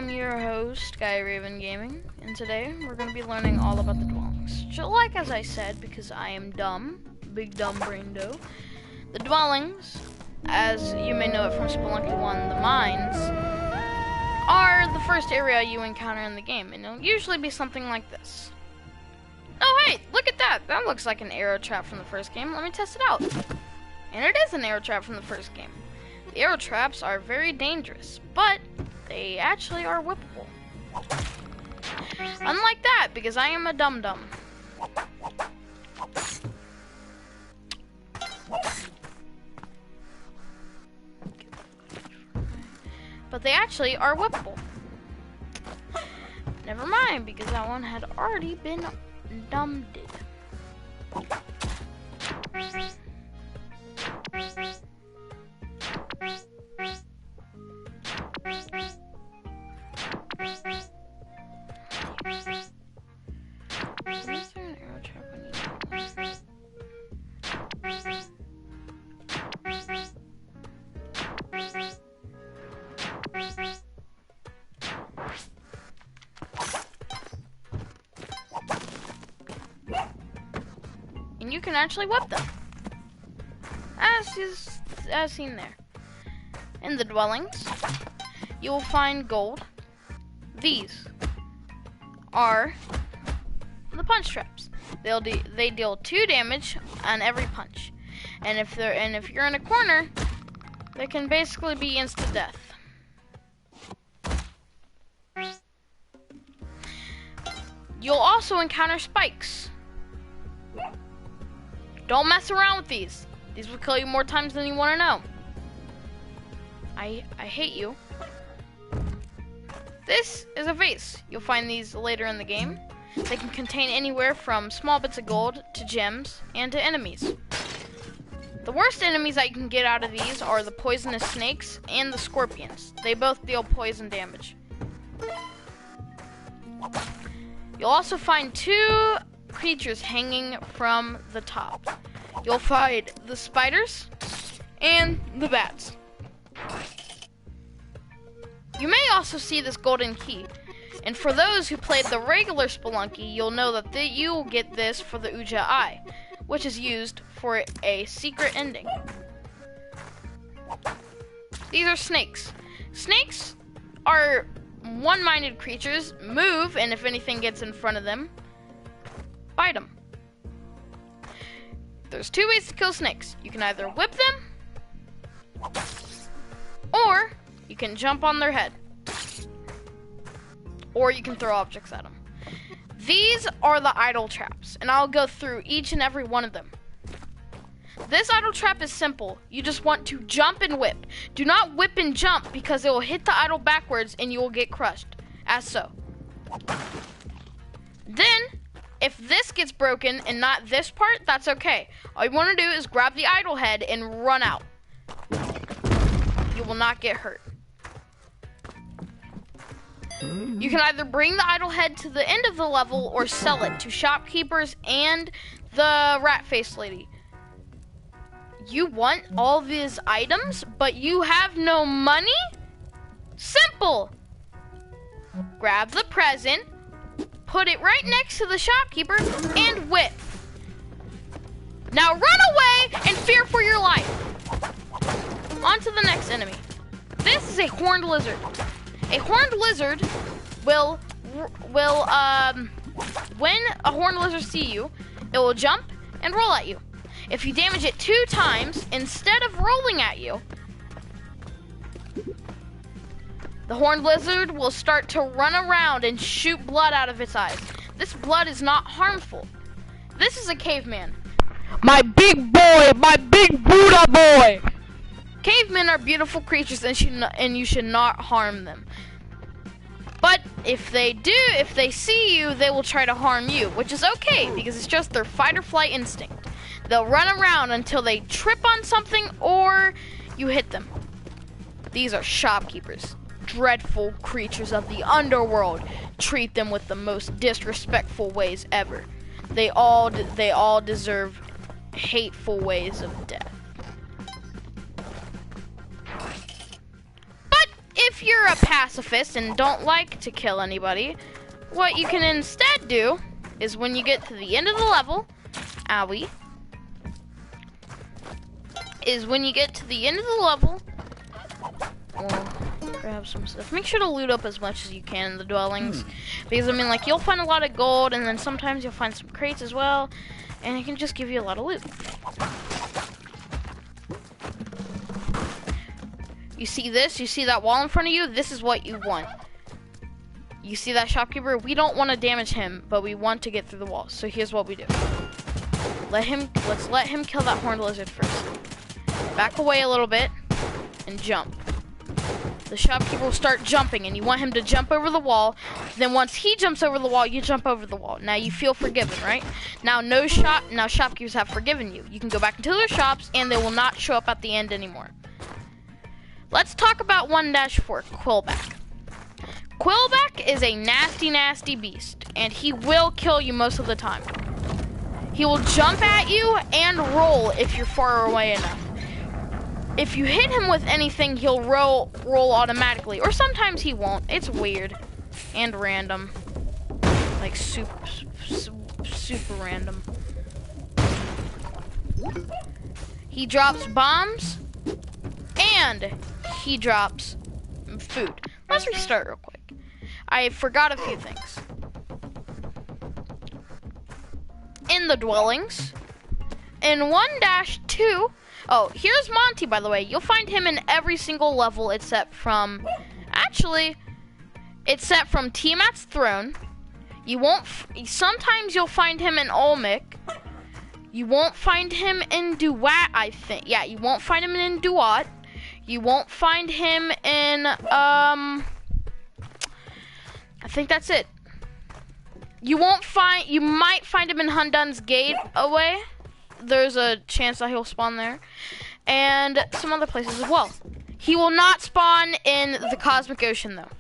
I'm your host, Guy Raven Gaming, and today we're going to be learning all about the dwellings. So like as I said, because I am dumb, big dumb brain dough, the dwellings, as you may know it from Spelunky 1, the mines, are the first area you encounter in the game, and it'll usually be something like this. Oh hey, look at that! That looks like an arrow trap from the first game. Let me test it out. And it is an arrow trap from the first game. The arrow traps are very dangerous, but they actually are whippable. Unlike that, because I am a dum-dum. But they actually are whippable. Never mind, because that one had already been dumbed. And you can actually whip them, as seen there. In the dwellings, you will find gold. These are the punch traps. They deal 2 damage on every punch, and if you're in a corner, they can basically be instant death. You'll also encounter spikes. Don't mess around with these. These will kill you more times than you want to know. I hate you. This is a vase. You'll find these later in the game. They can contain anywhere from small bits of gold to gems and to enemies. The worst enemies that you can get out of these are the poisonous snakes and the scorpions. They both deal poison damage. You'll also find 2 creatures hanging from the top. You'll find the spiders and the bats. You may also see this golden key, and for those who played the regular Spelunky, you'll know that you'll get this for the Uja Eye, which is used for a secret ending. These are snakes. Snakes are one-minded creatures, move, and if anything gets in front of them, bite them. There's 2 ways to kill snakes. You can either whip them, or you can jump on their head, or you can throw objects at them. These are the idle traps, and I'll go through each and every one of them. This idle trap is simple. You just want to jump and whip. Do not whip and jump, because it will hit the idol backwards and you will get crushed, as so. Then, if this gets broken and not this part, that's okay. All you want to do is grab the idol head and run out. You will not get hurt. You can either bring the idol head to the end of the level or sell it to shopkeepers and the rat-faced lady. You want all these items, but you have no money? Simple! Grab the present, put it right next to the shopkeeper, and whip. Now run away and fear for your life. On to the next enemy. This is a horned lizard. A horned lizard will when a horned lizard sees you, it will jump and roll at you. If you damage it 2 times, instead of rolling at you, the horned lizard will start to run around and shoot blood out of its eyes. This blood is not harmful. This is a caveman. My big boy, my big Buddha boy! Cavemen are beautiful creatures and you should not harm them. But if they see you, they will try to harm you, which is okay because it's just their fight or flight instinct. They'll run around until they trip on something or you hit them. These are shopkeepers, dreadful creatures of the underworld. Treat them with the most disrespectful ways ever. They all deserve hateful ways of death. But if if you're a pacifist and don't like to kill anybody, what you can instead do is when you get to the end of the level, owie, is when you get to the end of the level, well, grab some stuff. Make sure to loot up as much as you can in the dwellings, because I mean, like, you'll find a lot of gold, and then sometimes you'll find some crates as well, and it can just give you a lot of loot. You see this? You see that wall in front of you? This is what you want. You see that shopkeeper? We don't want to damage him, but we want to get through the wall. So here's what we do. Let's let him kill that horned lizard first. Back away a little bit and jump. The shopkeeper will start jumping, and you want him to jump over the wall. Then once he jumps over the wall, you jump over the wall. Now you feel forgiven, right? Now shopkeepers have forgiven you. You can go back into their shops, and they will not show up at the end anymore. Let's talk about 1-4, Quillback. Quillback is a nasty, nasty beast, and he will kill you most of the time. He will jump at you and roll if you're far away enough. If you hit him with anything, he'll roll automatically, or sometimes he won't. It's weird and random, like super random. He drops bombs and he drops food. Let's restart real quick. I forgot a few things. In the dwellings, in 1-2, oh, here's Monty, by the way. You'll find him in every single level except from, actually, except from Tiamat's throne. You won't, sometimes you'll find him in Olmec. You won't find him in Duat, I think. Yeah, you won't find him in Duat. You won't find him in, I think that's it. You might find him in Hundun's Gate away. There's a chance that he'll spawn there. And some other places as well. He will not spawn in the Cosmic Ocean, though.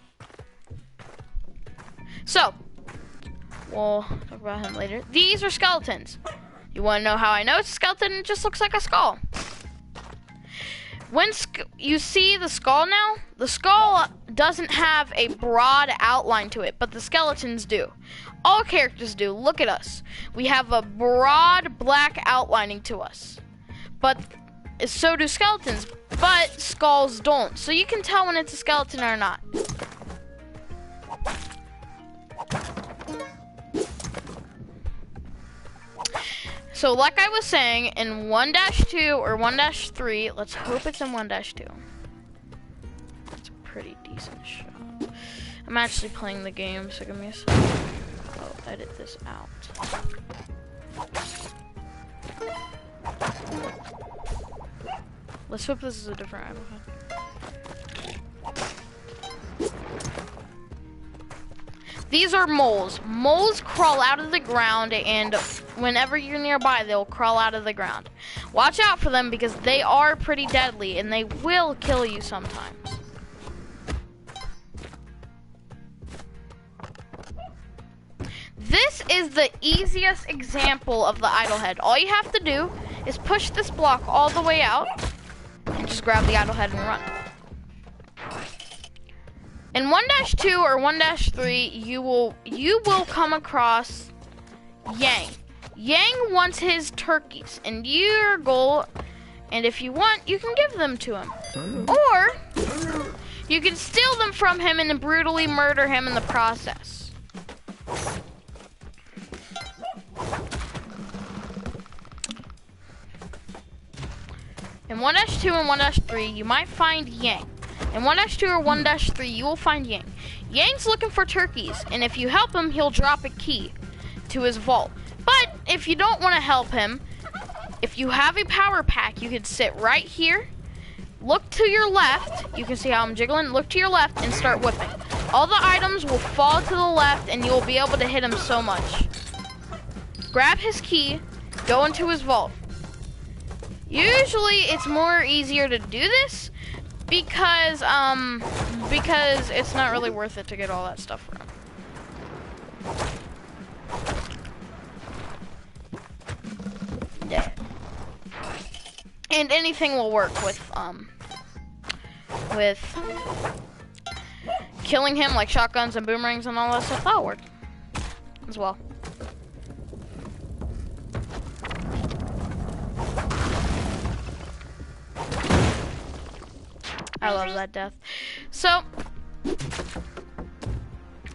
So, we'll talk about him later. These are skeletons. You want to know how I know it's a skeleton? It just looks like a skull. When you see the skull now, the skull doesn't have a broad outline to it, but the skeletons do. All characters do. Look at us. We have a broad black outlining to us. But so do skeletons, but skulls don't. So you can tell when it's a skeleton or not. So like I was saying, in 1-2 or 1-3, let's hope it's in 1-2. That's a pretty decent shot. I'm actually playing the game, so give me a second. I'll edit this out. Let's hope this is a different ammo. These are moles. Moles crawl out of the ground, and whenever you're nearby, they'll crawl out of the ground. Watch out for them because they are pretty deadly, and they will kill you sometimes. This is the easiest example of the idle head. All you have to do is push this block all the way out, and just grab the idle head and run. In 1-2 or 1-3, you will come across Yang. Yang wants his turkeys, and your goal, and if you want, you can give them to him. Or, you can steal them from him and then brutally murder him in the process. In 1-2 and 1-3, you might find Yang. In 1-2 or 1-3, you will find Yang. Yang's looking for turkeys, and if you help him, he'll drop a key to his vault. But if you don't want to help him, if you have a power pack, you can sit right here, look to your left, you can see how I'm jiggling, look to your left and start whipping. All the items will fall to the left and you'll be able to hit him so much. Grab his key, go into his vault. Usually it's more easier to do this because it's not really worth it to get all that stuff from him. Yeah. And anything will work with killing him, like shotguns and boomerangs and all that stuff, that'll work as well. I love that death. So,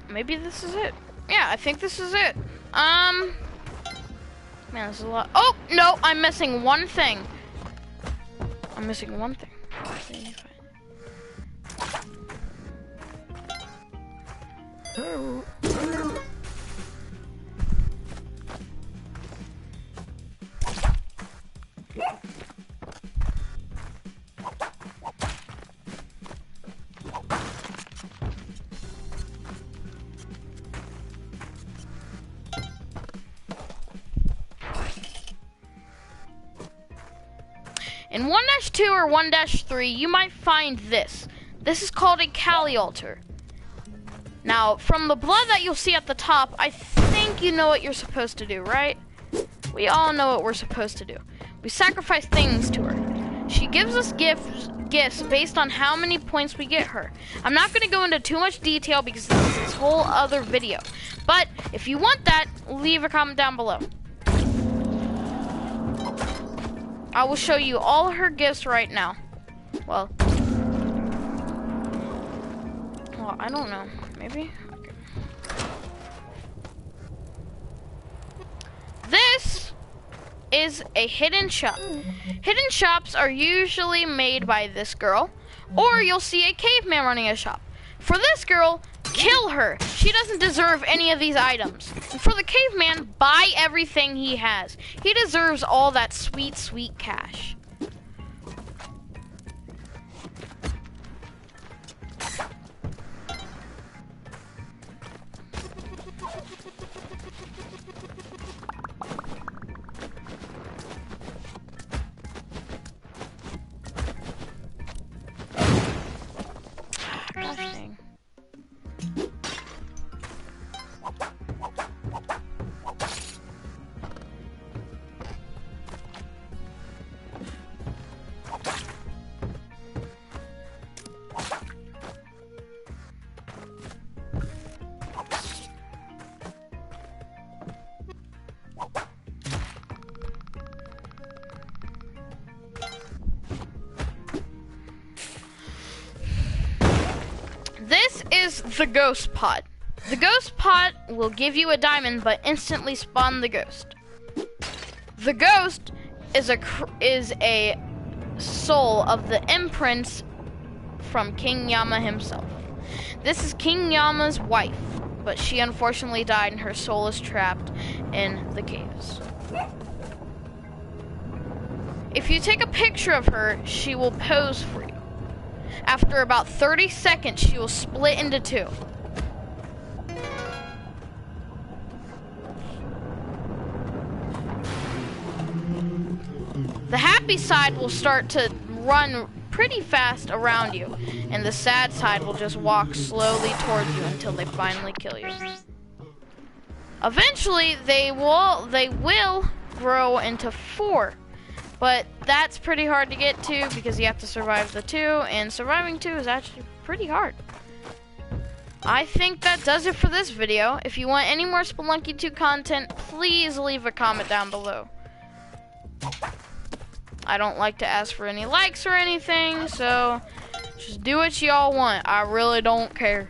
maybe this is it. Yeah, I think this is it. Man, this is a lot. Oh, no, I'm missing one thing. I'm missing one thing. In 1-2 or 1-3, you might find this. This is called a Kali altar. Now, from the blood that you'll see at the top, I think you know what you're supposed to do, right? We all know what we're supposed to do. We sacrifice things to her. She gives us gifts based on how many points we get her. I'm not going to go into too much detail because this is this whole other video. But if you want that, leave a comment down below. I will show you all her gifts right now. Well, I don't know. Maybe? Okay. This is a hidden shop. Hidden shops are usually made by this girl, or you'll see a caveman running a shop. For this girl, kill her. She doesn't deserve any of these items. And for the caveman, buy everything he has. He deserves all that sweet, sweet cash. This is the ghost pot. The ghost pot will give you a diamond, but instantly spawn the ghost. The ghost is a soul of the imprints from King Yama himself. This is King Yama's wife, but she unfortunately died and her soul is trapped in the caves. If you take a picture of her, she will pose for you. After about 30 seconds, she will split into two. The happy side will start to run pretty fast around you, and the sad side will just walk slowly towards you until they finally kill you. Eventually, they will grow into 4. But that's pretty hard to get to because you have to survive the 2, and surviving 2 is actually pretty hard. I think that does it for this video. If you want any more Spelunky 2 content, please leave a comment down below. I don't like to ask for any likes or anything, so just do what y'all want. I really don't care.